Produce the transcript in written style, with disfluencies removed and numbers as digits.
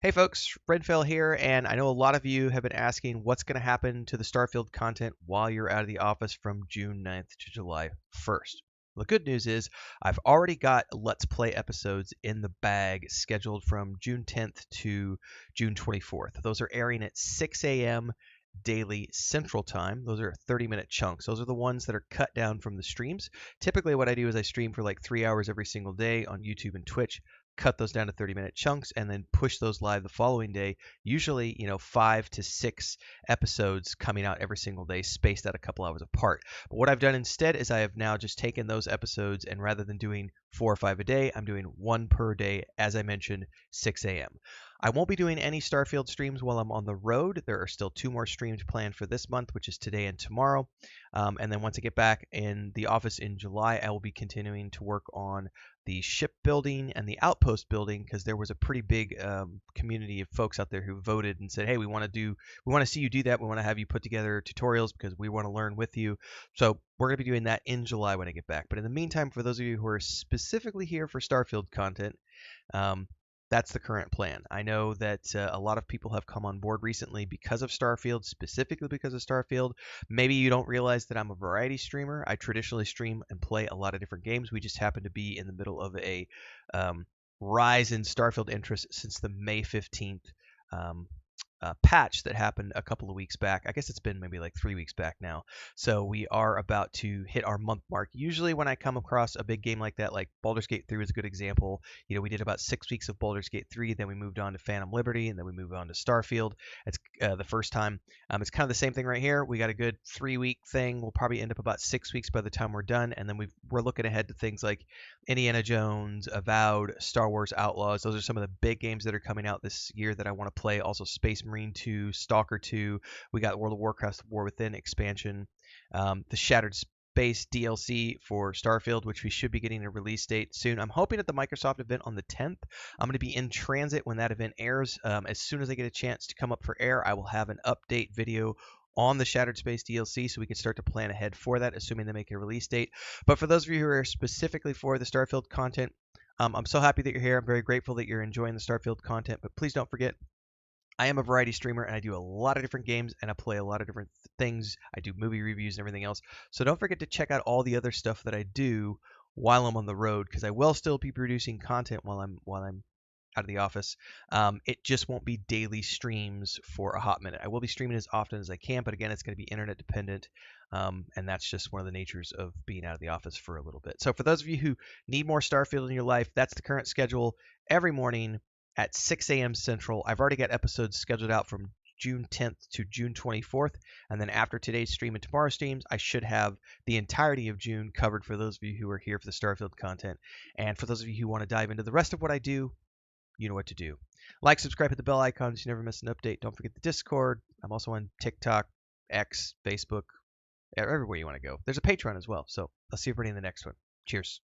Hey folks, Renfail here, and I know a lot of you have been asking what's going to happen to the Starfield content while you're out of the office from June 9th to July 1st. Well, the good news is I've already got Let's Play episodes in the bag scheduled from June 10th to June 24th. Those are airing at 6 a.m. daily Central Time. Those are 30-minute chunks. Those are the ones that are cut down from the streams. Typically what I do is I stream for like 3 hours every single day on YouTube and Twitch, cut those down to 30-minute chunks, and then push those live the following day. Usually, 5 to 6 episodes coming out every single day, spaced out a couple hours apart. But what I've done instead is I have now just taken those episodes, and rather than doing 4 or 5 a day, I'm doing one per day, as I mentioned, 6 a.m. I won't be doing any Starfield streams while I'm on the road. There are still 2 more streams planned for this month, which is today and tomorrow. And then once I get back in the office in July, I will be continuing to work on the ship building and the outpost building, because there was a pretty big community of folks out there who voted and said, hey, we want to see you do that. We want to have you put together tutorials because we want to learn with you. So we're going to be doing that in July when I get back. But in the meantime, for those of you who are specifically here for Starfield content, that's the current plan. I know that a lot of people have come on board recently because of Starfield, specifically because of Starfield. Maybe you don't realize that I'm a variety streamer. I traditionally stream and play a lot of different games. We just happen to be in the middle of a rise in Starfield interest since the May 15th patch that happened a couple of weeks back. I guess it's been maybe like 3 weeks back now. So we are about to hit our month mark. Usually when I come across a big game like that, like Baldur's Gate 3 is a good example. We did about 6 weeks of Baldur's Gate 3, then we moved on to Phantom Liberty, and then we moved on to Starfield. It's the first time. It's kind of the same thing right here. We got a good 3-week thing. We'll probably end up about 6 weeks by the time we're done, and then we're looking ahead to things like Indiana Jones, Avowed, Star Wars Outlaws. Those are some of the big games that are coming out this year that I want to play. Also Space Marine 2, Stalker 2. We got World of Warcraft War Within expansion, the Shattered Space DLC for Starfield, which we should be getting a release date soon. I'm hoping at the Microsoft event on the 10th. I'm going to be in transit when that event airs. As soon as I get a chance to come up for air, I will have an update video on the Shattered Space DLC, so we can start to plan ahead for that, assuming they make a release date. But for those of you who are specifically for the Starfield content, I'm so happy that you're here. I'm very grateful that you're enjoying the Starfield content, but please don't forget, I am a variety streamer, and I do a lot of different games, and I play a lot of different things. I do movie reviews and everything else. So don't forget to check out all the other stuff that I do while I'm on the road, because I will still be producing content while I'm out of the office. It just won't be daily streams for a hot minute. I will be streaming as often as I can, but again, it's going to be internet dependent, and that's just one of the natures of being out of the office for a little bit. So for those of you who need more Starfield in your life, that's the current schedule every morning at 6 a.m. Central. I've already got episodes scheduled out from June 10th to June 24th. And then after today's stream and tomorrow's streams, I should have the entirety of June covered for those of you who are here for the Starfield content. And for those of you who want to dive into the rest of what I do, you know what to do. Like, subscribe, hit the bell icon so you never miss an update. Don't forget the Discord. I'm also on TikTok, X, Facebook, everywhere you want to go. There's a Patreon as well. So I'll see everybody in the next one. Cheers.